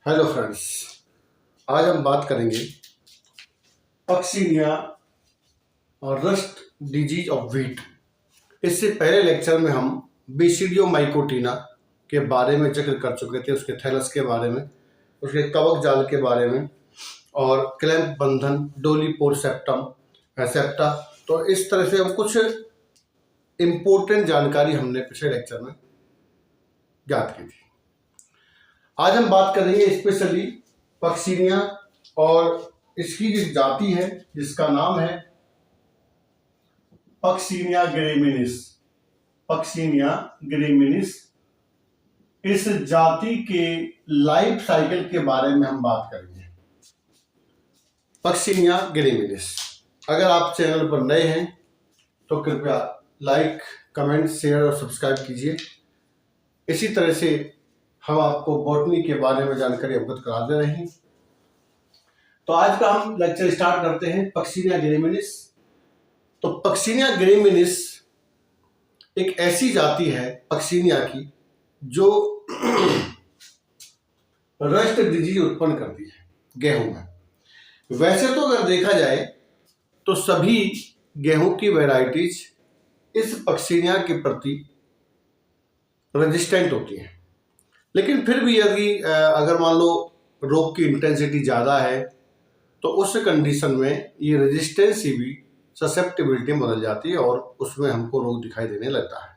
Hello friends, आज हम बात करेंगे पक्सीनिया और रस्ट डिजीज ऑफ व्हीट। इससे पहले लेक्चर में हम बेसिडियो माइकोटिना के बारे में जिक्र कर चुके थे, उसके थैलस के बारे में, उसके कवक जाल के बारे में और क्लैंप बंधन, डोलीपोर सेप्टा। तो इस तरह से हम कुछ इम्पोर्टेंट जानकारी हमने पिछले लेक्चर में ज्ञात की थी। आज हम बात करेंगे स्पेशली पक्सीनिया और इसकी जो जाति है जिसका नाम है पक्सीनिया ग्रेमिनिस। पक्सीनिया ग्रेमिनिस, इस जाति के लाइफ साइकिल के बारे में हम बात करेंगे। पक्सीनिया ग्रेमिनिस, अगर आप चैनल पर नए हैं तो कृपया लाइक, कमेंट, शेयर और सब्सक्राइब कीजिए। इसी तरह से हम आपको बॉटनी के बारे में जानकारी अवगत करा दे रहे हैं। तो आज का हम लेक्चर स्टार्ट करते हैं पक्सीनिया ग्रेमिनिस। तो पक्सीनिया ग्रेमिनिस एक ऐसी जाति है पक्सीनिया की जो रस्ट डिजीज उत्पन्न करती है गेहूं में। वैसे तो अगर देखा जाए तो सभी गेहूं की वैरायटीज इस पक्सीनिया के प्रति रेजिस्टेंट होती हैं, लेकिन फिर भी यदि अगर मान लो रोग की इंटेंसिटी ज़्यादा है तो उस कंडीशन में ये रेजिस्टेंस भी ससेप्टिबिलिटी बदल जाती है और उसमें हमको रोग दिखाई देने लगता है।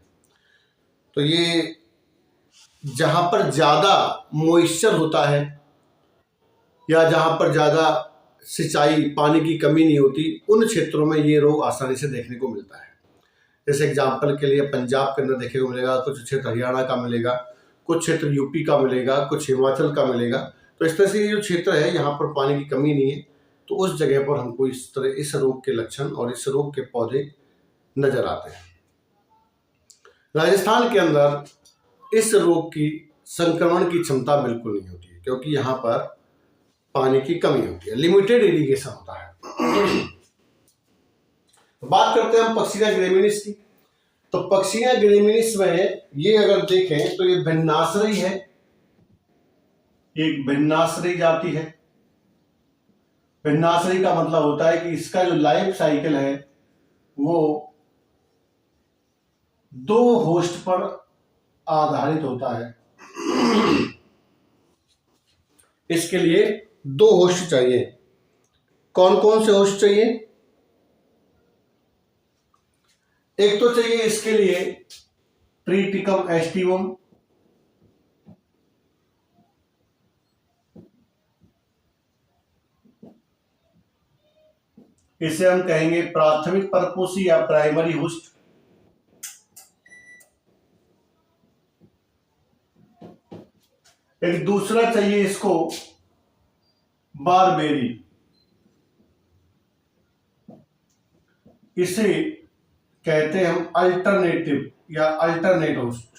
तो ये जहाँ पर ज़्यादा मॉइस्चर होता है या जहाँ पर ज़्यादा सिंचाई, पानी की कमी नहीं होती, उन क्षेत्रों में ये रोग आसानी से देखने को मिलता है। जैसे एग्जाम्पल के लिए पंजाब के अंदर देखने को मिलेगा, कुछ क्षेत्र हरियाणा का मिलेगा, कुछ क्षेत्र यूपी का मिलेगा, कुछ हिमाचल का मिलेगा। तो इस तरह से ये जो क्षेत्र है यहाँ पर पानी की कमी नहीं है, तो उस जगह पर हमको इस तरह इस रोग के लक्षण और इस रोग के पौधे नजर आते हैं। राजस्थान के अंदर इस रोग की संक्रमण की क्षमता बिल्कुल नहीं होती है, क्योंकि यहाँ पर पानी की कमी होती है, लिमिटेड इरिगेशन होता है। बात करते हैं हम पक्सीनिया ग्रेमिनिस की। तो पक्सीनिया ग्रेमिनिस में ये अगर देखें तो ये भिन्नाश्रयी है, एक भिन्नाश्रयी जाति है। भिन्नाश्रयी का मतलब होता है कि इसका जो लाइफ साइकिल है वो दो होस्ट पर आधारित होता है। इसके लिए दो होस्ट चाहिए। कौन कौन से होस्ट चाहिए? एक तो चाहिए इसके लिए ट्रिटिकम एस्टिवम, इसे हम कहेंगे प्राथमिक परपोषी या प्राइमरी होस्ट। एक दूसरा चाहिए इसको बारबेरी, इसे कहते हैं हम अल्टरनेटिव या अल्टरनेट होस्ट।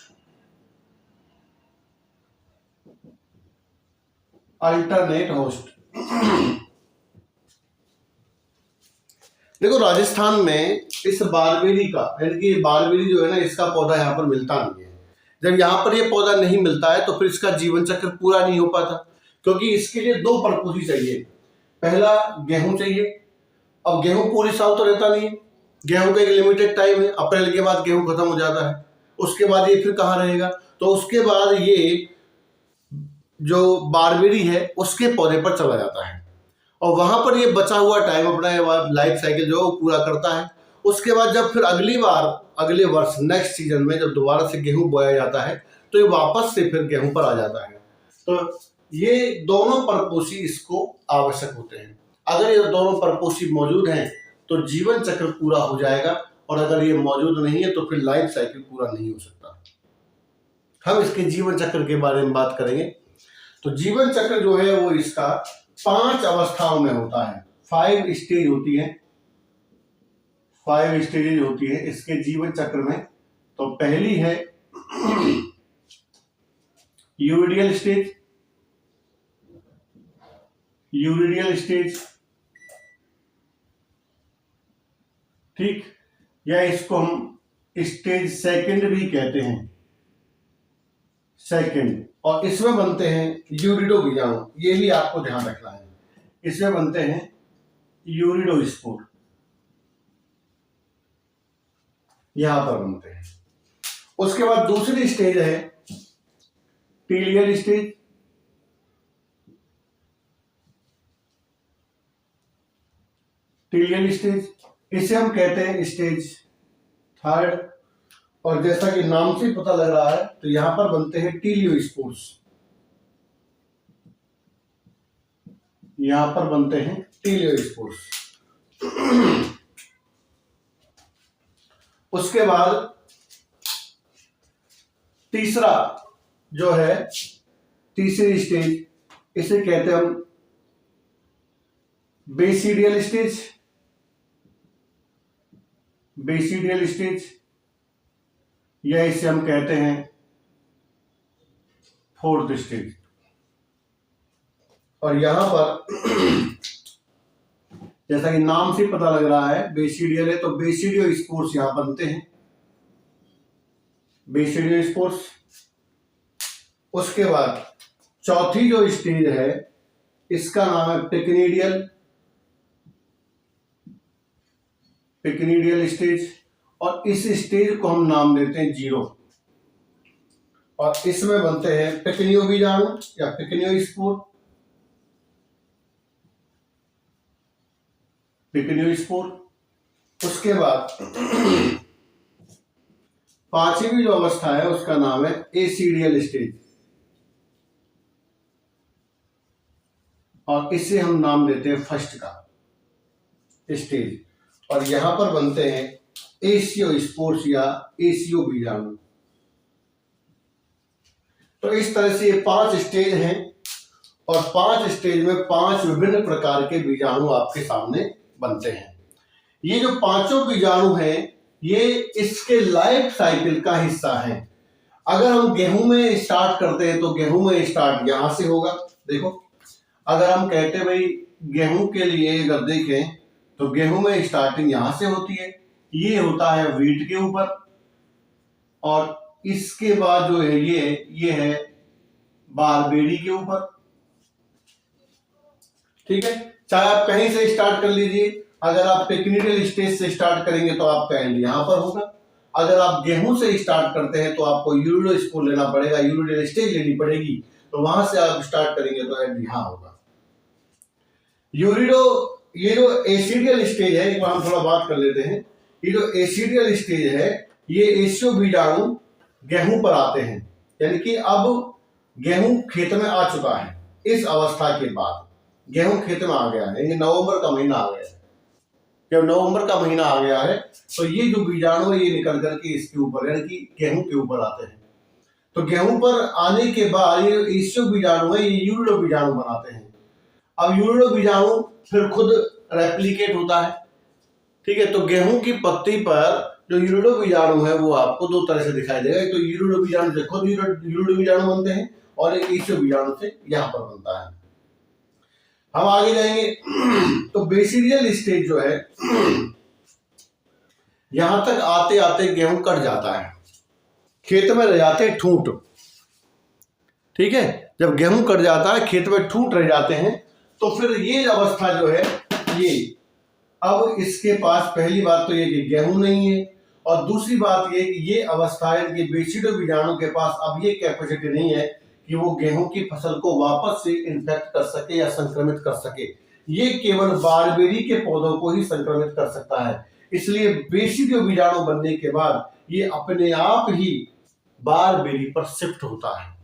अल्टरनेट होस्ट देखो, राजस्थान में इस बारबेरी का, यानी कि बारबेरी जो है ना, इसका पौधा यहाँ पर मिलता नहीं है। जब यहाँ पर ये पौधा नहीं मिलता है तो फिर इसका जीवन चक्र पूरा नहीं हो पाता, क्योंकि इसके लिए दो परपोषी चाहिए। पहला गेहूं चाहिए। अब गेहूं पूरे साल तो रहता नहीं है, गेहूं का एक लिमिटेड टाइम है, अप्रैल के बाद गेहूं खत्म हो जाता है। उसके बाद ये फिर कहाँ रहेगा? तो उसके बाद ये जो बारबेरी है उसके पौधे पर चला जाता है और वहां पर ये बचा हुआ टाइम अपना लाइफ साइकिल जो पूरा करता है। उसके बाद जब फिर अगली बार, अगले वर्ष, नेक्स्ट सीजन में जब दोबारा से गेहूं बोया जाता है तो ये वापस से फिर गेहूं पर आ जाता है। तो ये दोनों परपोषी इसको आवश्यक होते हैं। अगर ये दोनों परपोषी मौजूद हैं तो जीवन चक्र पूरा हो जाएगा, और अगर ये मौजूद नहीं है तो फिर लाइफ साइकिल पूरा नहीं हो सकता। हम इसके जीवन चक्र के बारे में बात करेंगे। तो जीवन चक्र जो है वो इसका 5 अवस्थाओं में होता है। 5 स्टेज होती है, 5 स्टेजेज होती है इसके जीवन चक्र में। तो पहली है यूरिडियल स्टेज। यूरिडियल स्टेज, ठीक, या इसको हम स्टेज सेकंड भी कहते हैं। सेकंड, और इसमें बनते हैं यूरिडो बीजाणु। ये भी आपको ध्यान रखना है, इसमें बनते हैं यूरिडोस्पोर, यहां पर बनते हैं। उसके बाद दूसरी स्टेज है टीलियल स्टेज। टीलियल स्टेज, इसे हम कहते हैं स्टेज थर्ड, और जैसा कि नाम से पता लग रहा है तो यहां पर बनते हैं टीलियोस्पोर्स, यहां पर बनते हैं टीलियोस्पोर्स। उसके बाद तीसरा जो है, तीसरी स्टेज, इसे कहते हैं हम बेसिडियल स्टेज। बेसिडियल स्टेज, या इसे हम कहते हैं फोर्थ स्टेज। और यहां पर जैसा कि नाम से पता लग रहा है बेसिडियल है, तो बेसिडियोस्पोर्स यहां बनते हैं, बेसिडियोस्पोर्स। उसके बाद चौथी जो स्टेज है इसका नाम है पिक्निडियल, पिक्निडियल स्टेज, और इस स्टेज को हम नाम देते हैं जीरो, और इसमें बनते हैं पिक्नियो बीजाणु या पिक्नियोस्पोर, पिक्नियोस्पोर। उसके बाद पांचवी जो अवस्था है उसका नाम है एसिडियल स्टेज, और इसे हम नाम देते हैं फर्स्ट का स्टेज, और यहां पर बनते हैं एसियोस्पोर्स या एसियो बीजाणु। तो इस तरह से ये 5 स्टेज हैं, और 5 स्टेज में 5 विभिन्न प्रकार के बीजाणु आपके सामने बनते हैं। ये जो पांचों बीजाणु हैं ये इसके लाइफ साइकिल का हिस्सा है। अगर हम गेहूं में स्टार्ट करते हैं तो गेहूं में स्टार्ट यहां से होगा। देखो, अगर हम कहते हैं भाई गेहूं के लिए अगर देखें तो गेहूं में स्टार्टिंग यहां से होती है, ये होता है व्हीट के ऊपर, और इसके बाद जो है ये है बारबेरी के ऊपर। ठीक है, चाहे आप कहीं से स्टार्ट कर लीजिए। अगर आप पिक्निडियल स्टेज से स्टार्ट करेंगे तो आपका एंड यहां पर होगा। अगर आप गेहूं से स्टार्ट करते हैं तो आपको यूरिडोस्पोर लेना पड़ेगा, यूरिडियल स्टेज लेनी पड़ेगी, तो वहां से आप स्टार्ट करेंगे तो एंड यहां होगा। यूरिडो, ये जो एसिडियल स्टेज है, एक बार हम थोड़ा बात कर लेते हैं। ये जो एसिडियल स्टेज है ये एसियो बीजाणु गेहूं पर आते हैं, यानी कि अब गेहूं खेत में आ चुका है। इस अवस्था के बाद गेहूं खेत में आ गया है, ये नवंबर का महीना आ गया है। जब नवंबर का महीना आ गया है तो ये जो बीजाणु है ये निकल करके इसके ऊपर यानी कि गेहूं के ऊपर आते हैं। तो गेहूं पर आने के बाद ये एसियो बीजाणु है, ये यूरिडो बीजाणु बनाते हैं। अब यूरिडो बीजाणु फिर खुद रेप्लिकेट होता है। ठीक है, तो गेहूं की पत्ती पर जो यूरिडो बीजाणु है वो आपको 2 तरह से दिखाई देगा। तो यूरिडो बीजाणु से खुद यूरिडो बीजाणु बनते हैं, और एक एसियो बीजाणु से यहां पर बनता है। हम आगे जाएंगे तो बेसिडियल स्टेज जो है, यहां तक आते आते गेहूं कट जाता है, खेत में रह जाते हैं ठूंठ। ठीक है, जब गेहूं कट जाता है खेत में ठूंठ रह जाते हैं, तो फिर ये अवस्था जो है ये, अब इसके पास पहली बात तो ये कि गेहूं नहीं है, और दूसरी बात ये कि ये अवस्था है कि बेसिडो बीजाणु के पास अब ये कैपेसिटी नहीं है कि वो गेहूं की फसल को वापस से इन्फेक्ट कर सके या संक्रमित कर सके। ये केवल बारबेरी के पौधों को ही संक्रमित कर सकता है। इसलिए बेसिडो बीजाणु बनने के बाद ये अपने आप ही बारबेरी पर शिफ्ट होता है।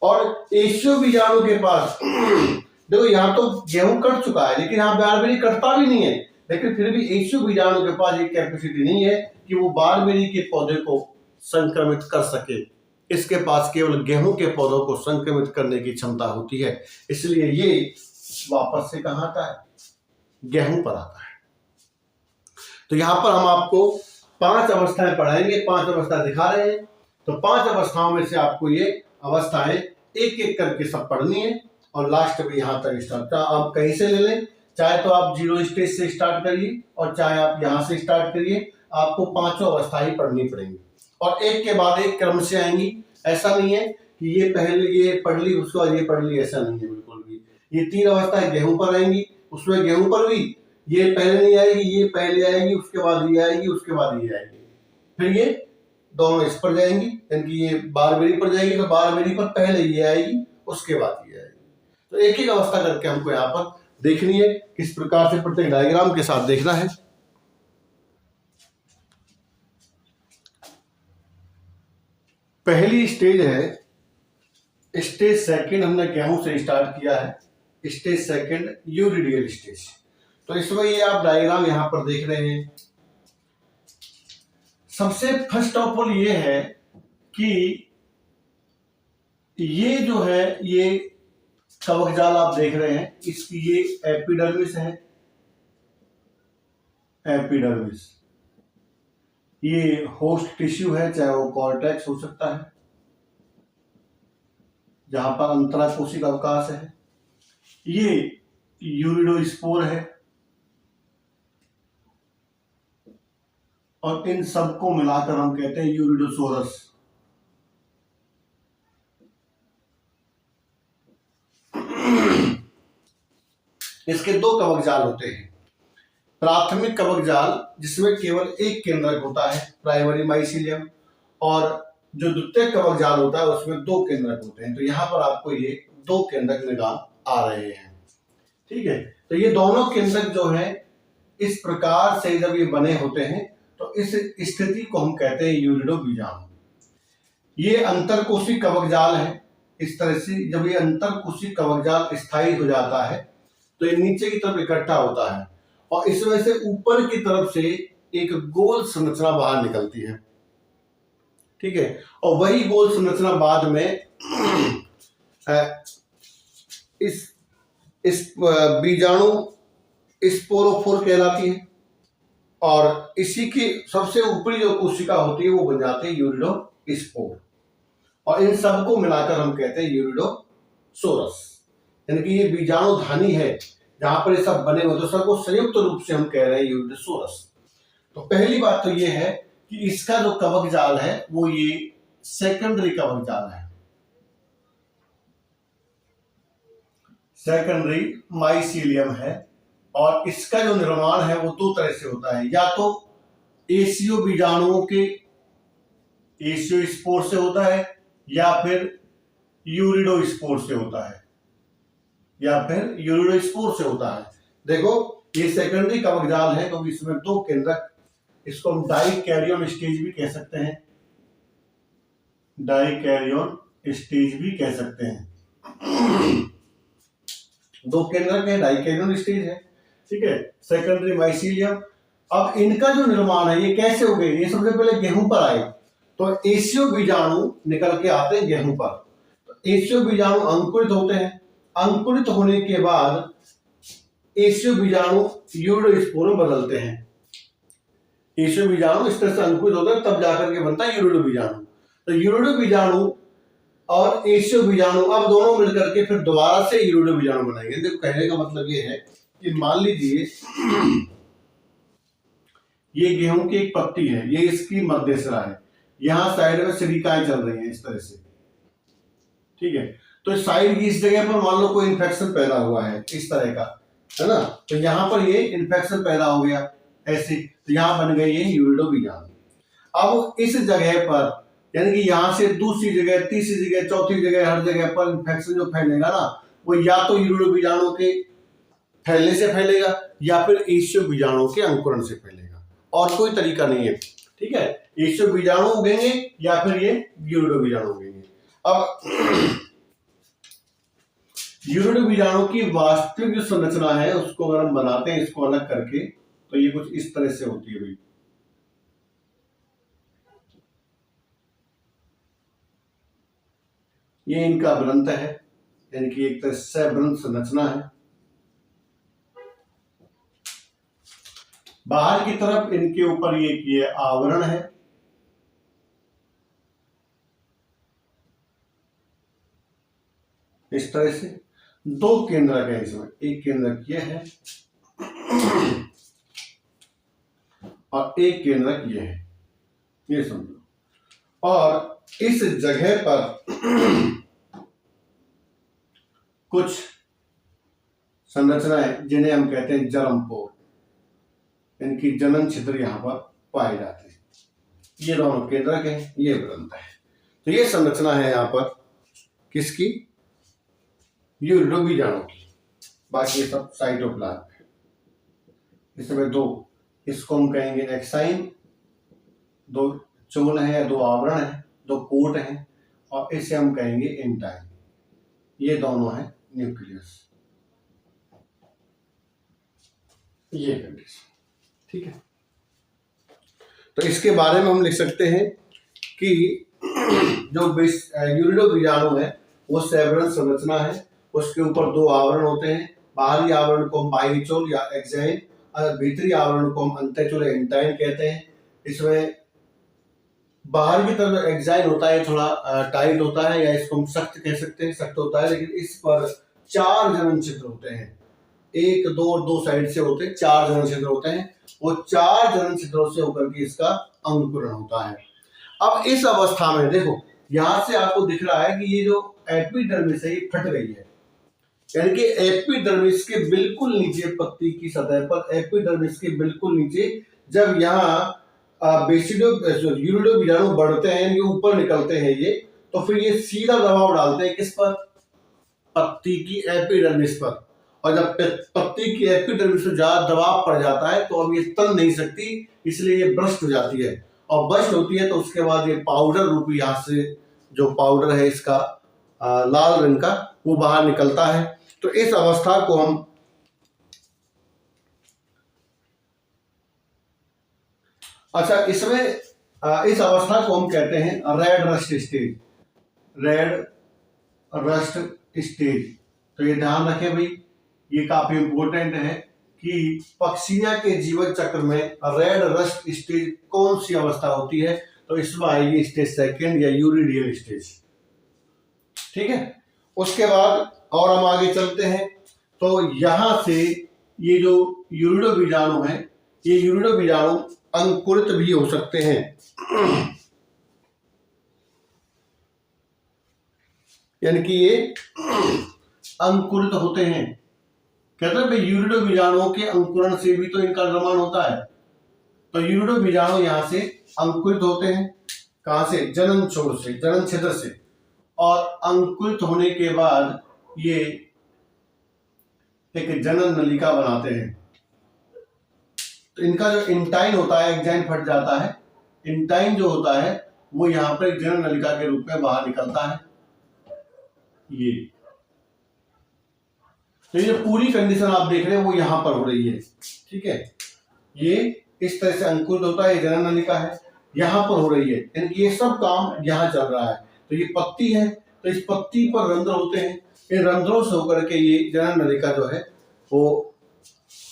और एसियो बीजाणु के पास देखो, यहाँ तो गेहूं कट चुका है लेकिन यहाँ बारबेरी कटता भी नहीं है, लेकिन फिर भी एसियो बीजाणु के पास ये कैपेसिटी नहीं है कि वो बारबेरी के पौधे को संक्रमित कर सके। इसके पास केवल गेहूं के पौधों को संक्रमित करने की क्षमता होती है। इसलिए ये वापस से कहां आता है, गेहूं पर आता है। तो यहां पर हम आपको 5 अवस्थाएं पढ़ाएंगे, 5 अवस्था दिखा रहे हैं। तो 5 अवस्थाओं में से आपको ये अवस्थाएं एक एक करके सब पढ़नी है, और लास्ट में यहां तक स्टार्ट। आप कहीं से ले लें, चाहे तो आप 0 स्टेज से स्टार्ट करिए और चाहे आप यहां से स्टार्ट करिए, आपको 5 अवस्था ही पढ़नी पड़ेंगी, और एक के बाद एक क्रम से आएंगी। ऐसा नहीं है कि ये पहले ये पढ़ ली उसके बाद ये पढ़ ली, ऐसा नहीं है बिल्कुल भी। ये 3 अवस्थाएं गेहूं पर आएंगी, उसमें गेहूं पर भी ये पहले नहीं आएगी, ये पहले आएगी, उसके बाद ये आएगी, उसके बाद ये आएगी, फिर ये दोनों इस पर जाएंगी, यानी कि ये बारहवीं पर जाएगी तो बारहवीं पर पहले ये आएगी, उसके बाद ये आएगी। तो एक एक अवस्था करके हमको यहाँ पर देखनी है, किस प्रकार से प्रत्येक डायग्राम के साथ देखना है। पहली स्टेज है स्टेज सेकंड, हमने गेहूं से स्टार्ट किया है, स्टेज सेकंड यूरिडियल स्टेज। तो इसमें ये आप डायग्राम यहां पर देख रहे हैं। सबसे फर्स्ट ऑफ ऑल ये है कि ये जो है ये कवक जाल आप देख रहे हैं, इसकी ये एपिडर्मिस है, एपिडर्मिस। ये होस्ट टिश्यू है, चाहे वो कॉर्टेक्स हो सकता है जहां पर अंतराकोशिक अवकाश है। ये यूरिडोस्पोर है और इन सबको मिलाकर हम कहते हैं यूरिडोसोरस। इसके 2 कवक जाल होते हैं। प्राथमिक कवक जाल जिसमें केवल एक केंद्रक होता है, प्राइमरी माइसीलियम, और जो द्वितीयक कवक जाल होता है उसमें 2 केंद्रक होते हैं। तो यहाँ पर आपको ये 2 केंद्रक निगाह आ रहे हैं, ठीक है। तो ये दोनों केंद्रक जो है इस प्रकार से जब ये बने होते हैं तो इस स्थिति को हम कहते हैं यूरिडो बीजाणु। ये अंतरकोशिक कवक जाल है। इस तरह से जब ये अंतरकोशिक कवक जाल स्थायी हो जाता है तो ये नीचे की तरफ इकट्ठा होता है और इसमें से ऊपर की तरफ से एक गोल संरचना बाहर निकलती है, ठीक है। और वही गोल संरचना बाद में इस बीजाणु स्पोरोफोर कहलाती है और इसी की सबसे ऊपरी जो कोशिका होती है वो बन जाती है यूरिडोस्पोर और इन सबको मिलाकर हम कहते हैं यूरिडोसोरस। यानी कि ये बीजाणुधानी है जहां पर ये सब बने हुए, तो सबको संयुक्त रूप से हम कह रहे हैं यूरिडोसोरस। तो पहली बात तो ये है कि इसका जो कवक जाल है वो ये सेकेंडरी कवक जाल है, सेकेंडरी माइसीलियम है। और इसका जो निर्माण है वो 2 तरह से होता है, या तो एसियो बीजाणुओं के एसियोस्पोर से होता है या फिर यूरिडोस्पोर से होता है, या फिर यूरिडोस्पोर से होता है। देखो ये सेकेंडरी कवक जाल है क्योंकि इसमें 2 केंद्रक, इसको हम डाइकैरियन स्टेज भी कह सकते हैं, डाइकैरियन स्टेज भी कह सकते हैं। 2 केंद्रक है, डाइकैरियन स्टेज है, ठीक है, सेकेंडरी माइसीलियम। अब इनका जो निर्माण है ये कैसे हो गए, ये सबसे पहले गेहूं पर आए तो एसियो बीजाणु निकल के आते हैं गेहूं पर। तो एसियो बीजाणु अंकुरित होते हैं, अंकुरित होने के बाद एसियो बीजाणु यूरिडोस्पोर में बदलते हैं। एसियो बीजाणु इस तरह से अंकुरित होता है तब जाकर के बनता है यूरिडो बीजाणु। तो यूरिडो बीजाणु और एसियो बीजाणु अब दोनों मिलकर के फिर दोबारा से यूरिडो बीजाणु बनाएंगे। देखो कहने का मतलब ये है कि मान लीजिए ये गेहूं की एक पत्ती है, ये इसकी मध्यस्रा है, यहां साइड में सिलिकाएं चल रही हैं इस तरह से, ठीक है। तो साइड की इस जगह पर मान लो कोई इन्फेक्शन पैदा हुआ है इस तरह का, है ना, तो यहां पर ये इन्फेक्शन पैदा हो गया ऐसे, तो यहां बन गई ये यूरिडो बीजाणु। अब इस जगह पर यानी कि यहां से दूसरी जगह, तीसरी जगह, चौथी जगह, हर जगह पर इन्फेक्शन जो फैलेगा ना वो या तो यूरिडो बीजाणु के फैलने से फैलेगा या फिर एसियो बीजाणु के अंकुरण से फैलेगा, और कोई तरीका नहीं है, ठीक है। एसियो बीजाणु उगेंगे या फिर ये यूरिडो बीजाणु उगेंगे। अब यूरिडो बीजाणु की वास्तविक जो संरचना है उसको अगर हम बनाते हैं इसको अलग करके तो ये कुछ इस तरह से होती है भाई। ये इनका वृंत है, यानी कि एक तरह से वृंत संरचना है। बाहर की तरफ इनके ऊपर ये आवरण है, इस तरह से 2 केंद्रक है इसमें, एक केंद्रक ये है और एक केंद्रक ये है, ये समझो। और इस जगह पर कुछ संरचनाएं जिन्हें हम कहते हैं जर्मपोर, इनकी जनन छिद्र यहां पर पाए जाते हैं। ये दोनों केंद्रक है, ये वृंत है। तो ये संरचना है यहां पर किसकी, यूरिडो बीजाणु की। बाकी ये सब साइटोप्लाज्म है। इसमें दो, इसको हम कहेंगे एक्साइन, दो चोल है, दो आवरण है, दो कोट है, और इसे हम कहेंगे इंटाइन। ये दोनों है न्यूक्लियस। ये कंडीशन, ठीक है। तो इसके बारे में हम लिख सकते हैं कि जो यूरिडो बीजाणु है वो सेवरन संरचना है। उसके ऊपर दो आवरण होते हैं। बाहरी आवरण को हम बाइचोल या एक्साइन, भीतरी आवरण को हम अंत्यचोल या इंटाइन कहते हैं। इसमें बाहर की तरफ एक्साइन होता है थोड़ा टाइट होता है, या इसको हम सख्त कह सकते हैं, सख्त होता है। लेकिन इस पर 4 जनन छिद्र होते हैं, 1 2 और 2 साइड से होते हैं, 4 जनन छिद्र होते हैं। वो 4 जनन छिद्रों से होकर के इसका अंकुरण होता है। अब इस अवस्था में देखो, यहां से आपको दिख रहा है कि ये जो एपिडर्मिस है ये फट गई है, यानी कि एपिडर्मिस के बिल्कुल नीचे, पत्ती की सतह पर एपिडर्मिस के बिल्कुल नीचे जब यहाँ यूरिडो बीजाणु बढ़ते हैं, ये ऊपर निकलते हैं ये, तो फिर ये सीधा दबाव डालते हैं किस पर, पत्ती की एपिडर्मिस पर। और जब पत्ती की एपिडर्मिस पर ज्यादा दबाव पड़ जाता है तो अब ये तन नहीं सकती, इसलिए ये ब्रस्ट हो जाती है। और ब्रस्ट होती है तो उसके बाद ये पाउडर रूपी, यहाँ से जो पाउडर है इसका लाल रंग का, वो बाहर निकलता है। तो इस अवस्था को हम इसमें इस अवस्था को हम कहते हैं red rust stage. Red rust stage, तो ये ध्यान रखें भाई, ये काफी इंपॉर्टेंट है कि पक्षिया के जीवन चक्र में रेड रस्ट स्टेज कौन सी अवस्था होती है। तो इसमें आएगी स्टेज सेकंड या यूरिडियल स्टेज, ठीक है। उसके बाद और हम आगे चलते हैं, तो यहां से ये जो यूरिडो बीजाणु है, ये यूरिडो बीजाणु अंकुरित भी हो सकते हैं, यानी कि ये अंकुरित होते हैं। कहते हैं भाई यूरिडो बीजाणुओं के अंकुरण से भी तो इनका निर्माण होता है। तो यूरिडो बीजाणु यहां से अंकुरित होते हैं, कहां से, जनन छोर से, जनन छिद्र से। और अंकुरित होने के बाद ये एक जनन नलिका बनाते हैं। तो इनका जो इंटाइन होता है, एक्साइन फट जाता है, इंटाइन जो होता है वो यहां पर एक जनन नलिका के रूप में बाहर निकलता है। ये तो ये पूरी कंडीशन आप देख रहे हैं वो यहां पर हो रही है, ठीक है। ये इस तरह से अंकुरित होता है, जनन नलिका है, यहां पर हो रही है, यानी ये सब काम यहां चल रहा है। तो ये पत्ती है, तो इस पत्ती पर रंध्र होते हैं, इन रंध्रों से होकर के ये जनन नलिका जो है वो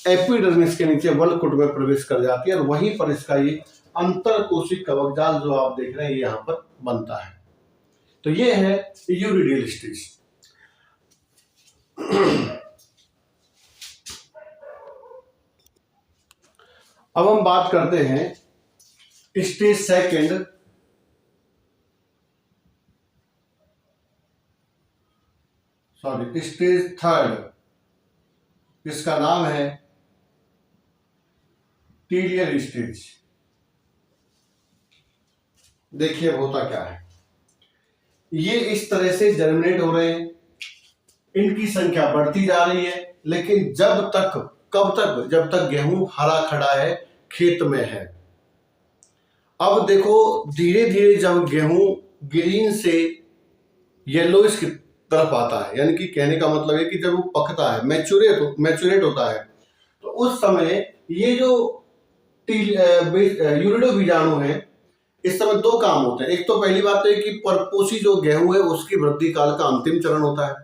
एपिडर्मिस के नीचे वल्कुट में प्रवेश कर जाती है, और वहीं पर इसका ये अंतरकोशिक कवक जाल जो आप देख रहे हैं यहां पर बनता है। तो ये है यूरिडियल स्टेज। अब हम बात करते हैं स्टेज सेकंड, स्टेज थर्ड, इसका नाम है टीलियर स्टेज। देखिए होता क्या है, ये इस तरह से जर्मिनेट हो रहे हैं, इनकी संख्या बढ़ती जा रही है, लेकिन जब तक, कब तक, जब तक गेहूं हरा खड़ा है, खेत में है। अब देखो धीरे धीरे जब गेहूं ग्रीन से येलोइश की तरफ आता है, यानी कि कहने का मतलब है कि जब वो पकता है, मैच्योरेट होता है, तो उस समय ये जो यूरिडो बीजाणु है, इस समय दो काम होते हैं। एक तो पहली बात है कि परपोषी जो गेहूं है उसकी वृद्धि काल का अंतिम चरण होता है।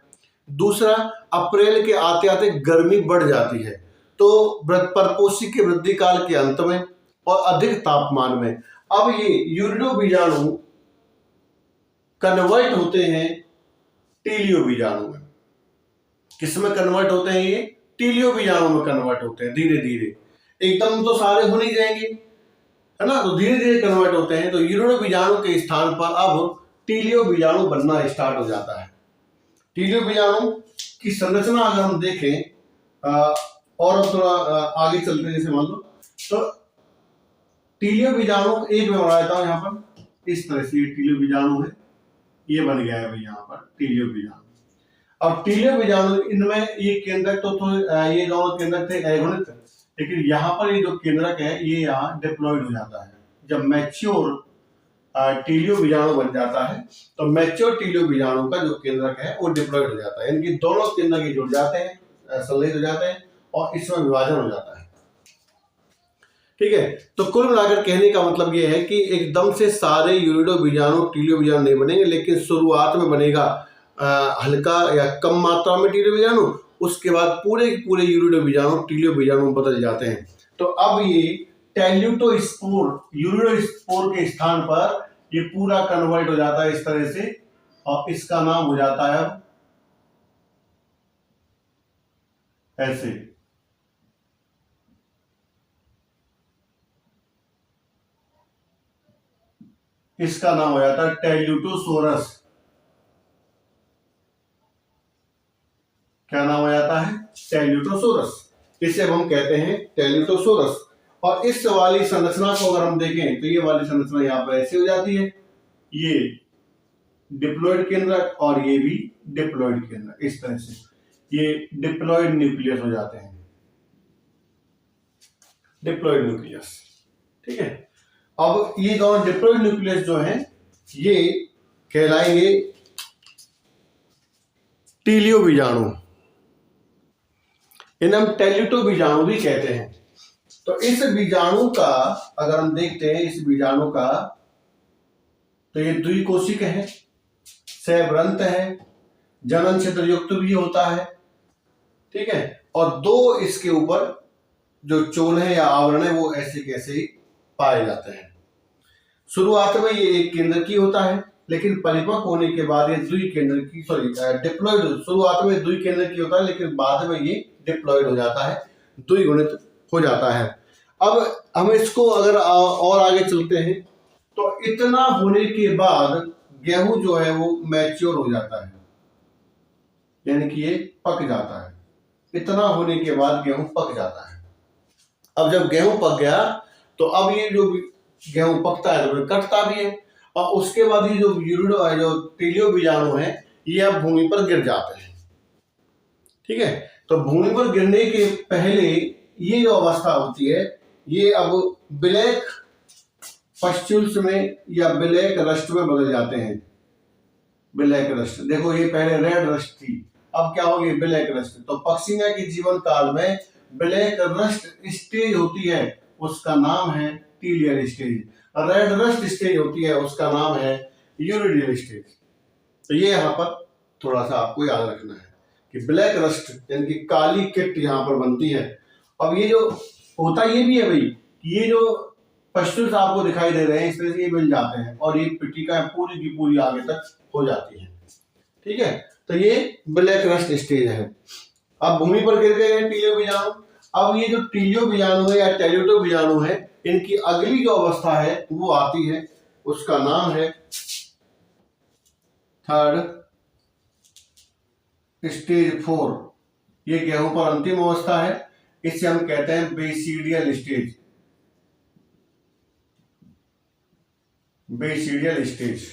दूसरा, अप्रैल के आते आते गर्मी बढ़ जाती है, तो परपोषी के वृद्धि काल के अंत में और अधिक तापमान में अब ये यूरिडो बीजाणु कन्वर्ट होते हैं टीलियो बीजाणु में। किसमें कन्वर्ट होते हैं ये? टीलियो बीजाणु में कन्वर्ट होते हैं धीरे धीरे। एकदम तो सारे हो नहीं जाएंगे, है ना, तो धीरे धीरे कन्वर्ट होते हैं। तो यूरिनो बीजाणु के स्थान पर अब टीलियो बीजाणु बनना स्टार्ट हो जाता है। टीलियो बीजाणु की संरचना अगर हम देखें और अब थोड़ा आगे चलते हैं, जैसे मान लो तो टीलियो बीजाणु एक मैं बना देता हूं यहाँ पर, इस तरह से ये टीलियो बीजाणु है, ये बन गया है भाई यहाँ पर टीलियो बीजाणु। अब टीलियो बीजाणु इनमें ये केंद्रक तो ये दोनों केंद्रक थे अगुणित, लेकिन यहाँ पर ये जो केंद्रक है ये यहाँ डिप्लॉयड हो जाता है। जब मैच्योर टीलियो बीजाणु बन जाता है तो मैच्योर टीलियो बीजाणु का जो केंद्रक है वो डिप्लॉयड हो जाता है, इनकी दोनों केंद्रक जुड़ जाते हैं, संलयित हो जाते हैं और इसमें विभाजन हो जाता है। ठीक है, तो कुल मिलाकर कहने का मतलब ये है कि एकदम से सारे यूरिडो बीजाणु टीलियो बीजाणु नहीं बनेंगे, लेकिन शुरुआत में बनेगा हल्का या कम मात्रा में टीलियो बीजाणु, उसके बाद पूरे पूरे यूरिडो बीजाणु टीलियो बीजाणु बदल जाते हैं। तो अब ये टेल्यूटोस्पोर यूरिडोस्पोर के स्थान पर ये पूरा कन्वर्ट हो जाता है इस तरह से, और इसका नाम हो जाता है ऐसे, इसका नाम हो जाता है टेल्यूटोसोरस। क्या नाम हो जाता है? टेल्यूटोसोरस। इसे हम कहते हैं टेल्यूटोसोरस। और इस वाली संरचना को अगर हम देखें तो ये वाली संरचना यहाँ पर ऐसे हो जाती है, ये डिप्लॉयड केंद्रक और ये भी डिप्लॉयड केंद्रक, इस तरह से ये डिप्लॉयड न्यूक्लियस हो जाते हैं, डिप्लॉयड न्यूक्लियस। ठीक है, अब ये दोनों डिप्लॉयड न्यूक्लियस जो हैं ये कहलाएंगे टीलियो बीजाणु, इन्हें हम टेल्यूटो बीजाणु भी कहते हैं। तो इस बीजाणु का अगर हम देखते हैं, इस बीजाणु का तो ये द्विकोशिक है, सैव्रंत है, जनन छिद्र युक्त भी होता है। ठीक है, और दो इसके ऊपर जो चोल है या आवरण है वो ऐसे कैसे ही पाए जाते हैं। शुरुआत में ये एक केंद्र की होता है, लेकिन परिपक्व होने के बाद ये द्विकेंद्र की डिप्लॉयड, शुरुआत में द्विकेंद्र की होता है लेकिन बाद में ये डिप्लॉयड हो जाता है, द्विगुणित हो जाता है। अब हम इसको अगर और आगे चलते हैं तो इतना होने के बाद गेहूं जो है वो मैच्योर हो जाता है, यानी कि ये पक जाता है। इतना होने के बाद गेहूं पक जाता है। अब जब गेहूं पक गया तो अब ये जो गेहूं पकता है तो कटता भी है, और उसके बाद ये जो जो टीलियो बीजाणु है ये अब भूमि पर गिर जाते हैं। ठीक है, तो भूमि पर गिरने के पहले ये जो अवस्था होती है ये अब ब्लैक पस्ट्यूल्स में या ब्लैक रस्ट में बदल जाते हैं। ब्लैक रस्ट, देखो ये पहले रेड रस्ट थी, अब क्या होगी? Black rust. तो पक्षियों के जीवन काल में ब्लैक रस्ट स्टेज होती है, उसका नाम है टीलियर स्टेज। रेड रस्ट स्टेज होती है, उसका नाम है यूरिडियल स्टेज। तो ये यहाँ पर थोड़ा सा आपको याद रखना है कि ब्लैक रस्ट यानी कि काली किट यहाँ पर बनती है। अब ये जो होता ये भी है भाई, ये जो पस्ट्यूल्स आपको दिखाई दे रहे हैं इस तरह से ये मिल जाते हैं और ये पिटिका पूरी की पूरी आगे तक हो जाती है। ठीक है, तो ये ब्लैक रस्ट स्टेज है। अब भूमि पर गिर गए हैं टीलियो बीजाणु। अब ये जो टीलियो बीजाणु है या टेल्यूटो बीजाणु है, इनकी अगली जो अवस्था है वो आती है, उसका नाम है थर्ड स्टेज 4। ये गेहूं पर अंतिम अवस्था है, इसे हम कहते हैं बेसिडियल स्टेज। Basidial stage.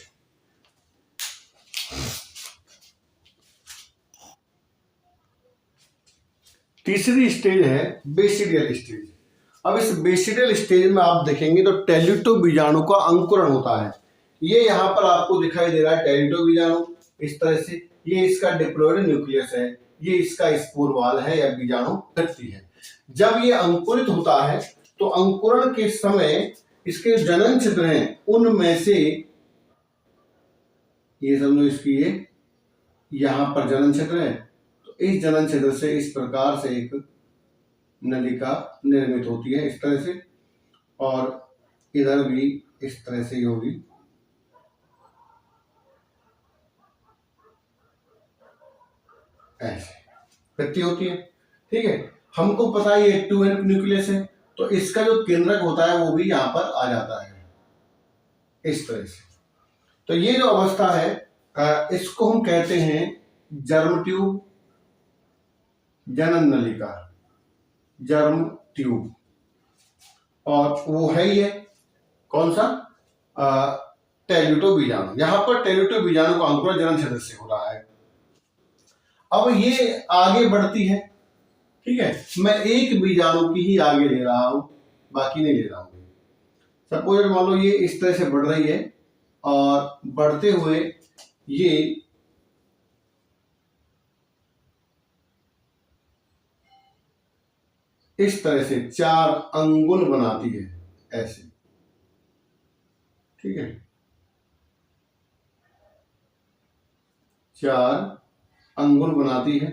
तीसरी स्टेज है बेसिडियल स्टेज। अब इस बेसिडियल स्टेज में आप देखेंगे तो टेल्यूटो बीजाणु का अंकुरण होता है। ये यहाँ पर आपको दिखाई दे रहा है टेल्यूटो बीजाणु इस तरह से, ये इसका डिप्लॉयड न्यूक्लियस है, ये इसका स्पोर वाल है या बीजाणु व्यक्ति है। जब ये अंकुरित होता है तो अंकुरण के समय इसके जनन छिद्र हैं उनमें से, ये समझो इसकी ये यहां पर जनन छिद्र है, तो इस जनन छिद्र से इस प्रकार से एक नलिका निर्मित होती है इस तरह से, और इधर भी इस तरह से होगी। ऐसे वृत्ति होती है। ठीक है, हमको पता है ये 2n न्यूक्लियस है, तो इसका जो केंद्रक होता है वो भी यहाँ पर आ जाता है इस तरह से। तो ये जो अवस्था है इसको हम कहते हैं जर्म ट्यूब, जनन नलिका, जर्म ट्यूब। और वो है ही है कौन सा, टेल्यूटो बीजाणु। यहां पर टेल्यूटो बीजाणु का अंकुरण जनन क्षेत्र से हो रहा है। अब ये आगे बढ़ती है, ठीक है, मैं एक बीजाणु की ही आगे ले रहा हूं, बाकी नहीं ले रहा हूं। सपोज मान लो ये इस तरह से बढ़ रही है और बढ़ते हुए ये इस तरह से 4 अंगुल बनाती है ऐसे, ठीक है, 4 अंगुल बनाती है।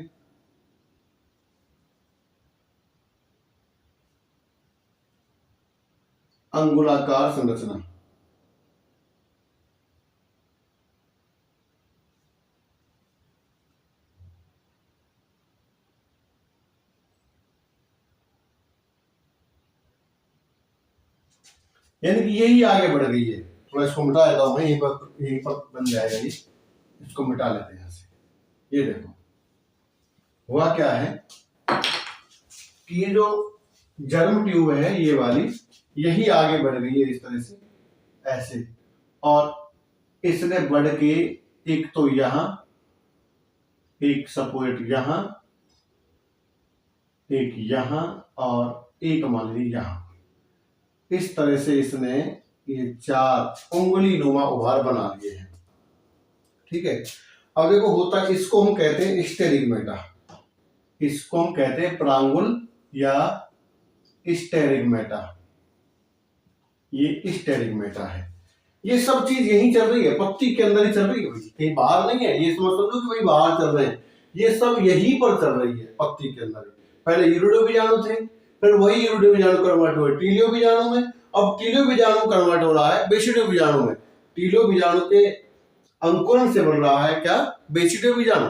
अंगुलाकार संरचना, यानी कि यही आगे बढ़ गई है। थोड़ा इसको मिटा देता हूं, यहीं पर बन जाएगा ये, इसको मिटा लेते हैं यहां से। ये देखो हुआ क्या है कि ये जो जर्म ट्यूब है ये वाली, यही आगे बढ़ गई है इस तरह से ऐसे, और इसने बढ़ के एक तो यहां, एक सपोर्ट यहां, एक यहां, और एक मान ली यहां। इस तरह से इसने ये 4 उंगली नुमा उभार बना लिए हैं, ठीक है। अब देखो होता है, इसको हम कहते हैं स्टेरिगमेटा, इसको हम कहते हैं प्रांगुल या स्टेरिगमेटा। ये स्टेरिगमेटा है। ये सब चीज यहीं चल रही है, पत्ती के अंदर ही चल रही है, कहीं बाहर नहीं है। ये समझ लो कि भाई बाहर चल रहे हैं, ये सब यहीं पर चल रही है पत्ती के अंदर। पहले यूरिडो बीजाणु थे, फिर वही यूरिडो बीजाणु कन्वर्ट हुए टीलियो बीजाणु में, अब टीलियो बीजाणु कन्वर्ट हो रहा है बेसिडियो बीजाणु में। टीलियो बीजाणु के अंकुरण से बन रहा है क्या, बेसिडियो बीजाणु।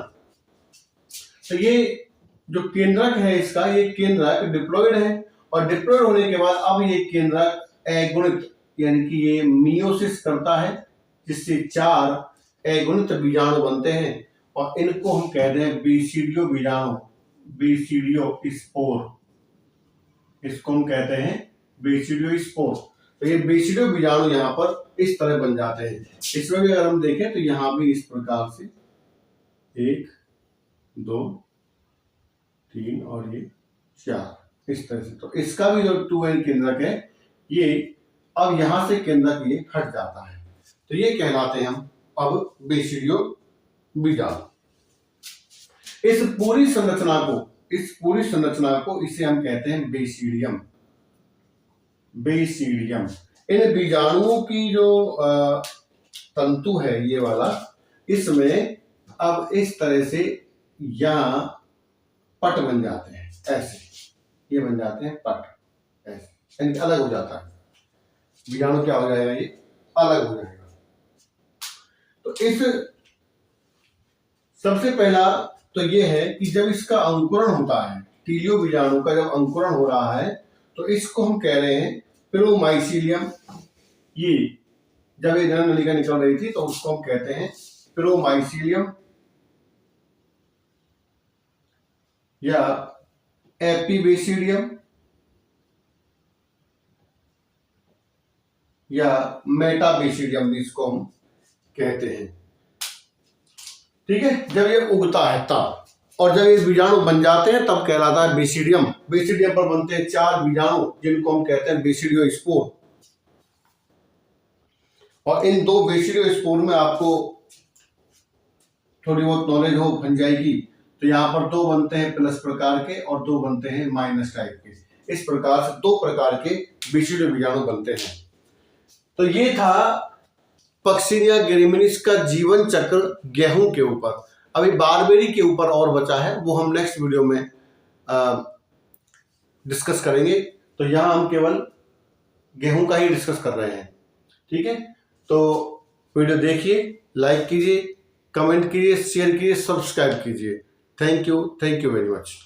तो ये जो केंद्रक है इसका, ये केंद्रक डिप्लॉइड है, और डिप्लॉइड होने के बाद अब ये केंद्रक अगुणित यानी कि ये मियोसिस करता है, जिससे 4 अगुणित बीजाणु बनते हैं, और इनको हम कहते हैं बेसिडियो बीजाणु, बेसिडियो स्पोर। इसको हम कहते हैं बेसिडियो स्पोर। तो ये बेसिडियो बीजाणु यहाँ पर इस तरह बन जाते हैं। इसमें भी अगर हम देखें तो यहाँ भी इस प्रकार से 1 2 3 और ये 4 इस तरह से। तो इसका भी जो 2n केंद्रक है ये अब यहां से केंद्रक ये हट जाता है, तो ये कहलाते हैं हम अब बेसिडियो बीजाणु। इस पूरी संरचना को इसे हम कहते हैं बेसिडियम। बेसिडियम इन बीजाणुओं की जो तंतु है ये वाला, इसमें अब इस तरह से यहां पट बन जाते हैं ऐसे, ये बन जाते हैं पट ऐसे, यानी अलग हो जाता है बीजाणु। क्या हो जाएगा, ये अलग हो जाएगा। तो इस सबसे पहला तो ये है कि जब इसका अंकुरण होता है, टीलियो बीजाणु का जब अंकुरण हो रहा है, तो इसको हम कह रहे हैं पिरोमाइसीलियम। ये जब ये जनन नलिका निकल रही थी तो उसको हम कहते हैं पिरोमाइसीलियम या एपीबेसिडियम या मेटाबेसिडियम भी इसको हम कहते हैं, ठीक है। जब ये उगता है तब, और जब ये बीजाणु बन जाते हैं तब कहलाता है बेसिडियम। बेसिडियम पर बनते हैं 4 बीजाणु जिनको हम कहते हैं बेसिडियो स्पोर। और इन 2 बेसिडियो स्पोर में आपको थोड़ी बहुत नॉलेज हो बन जाएगी। तो यहाँ पर 2 बनते हैं प्लस प्रकार के और 2 बनते हैं माइनस टाइप के। इस प्रकार से 2 प्रकार के बेसिडियो बीजाणु बनते हैं। तो ये था पक्सिनिया गेरेमिनिस का जीवन चक्र गेहूं के ऊपर। अभी बारबेरी के ऊपर और बचा है, वो हम नेक्स्ट वीडियो में डिस्कस करेंगे। तो यहाँ हम केवल गेहूं का ही डिस्कस कर रहे हैं, ठीक है। तो वीडियो देखिए, लाइक कीजिए, कमेंट कीजिए, शेयर कीजिए, सब्सक्राइब कीजिए। Thank you very much.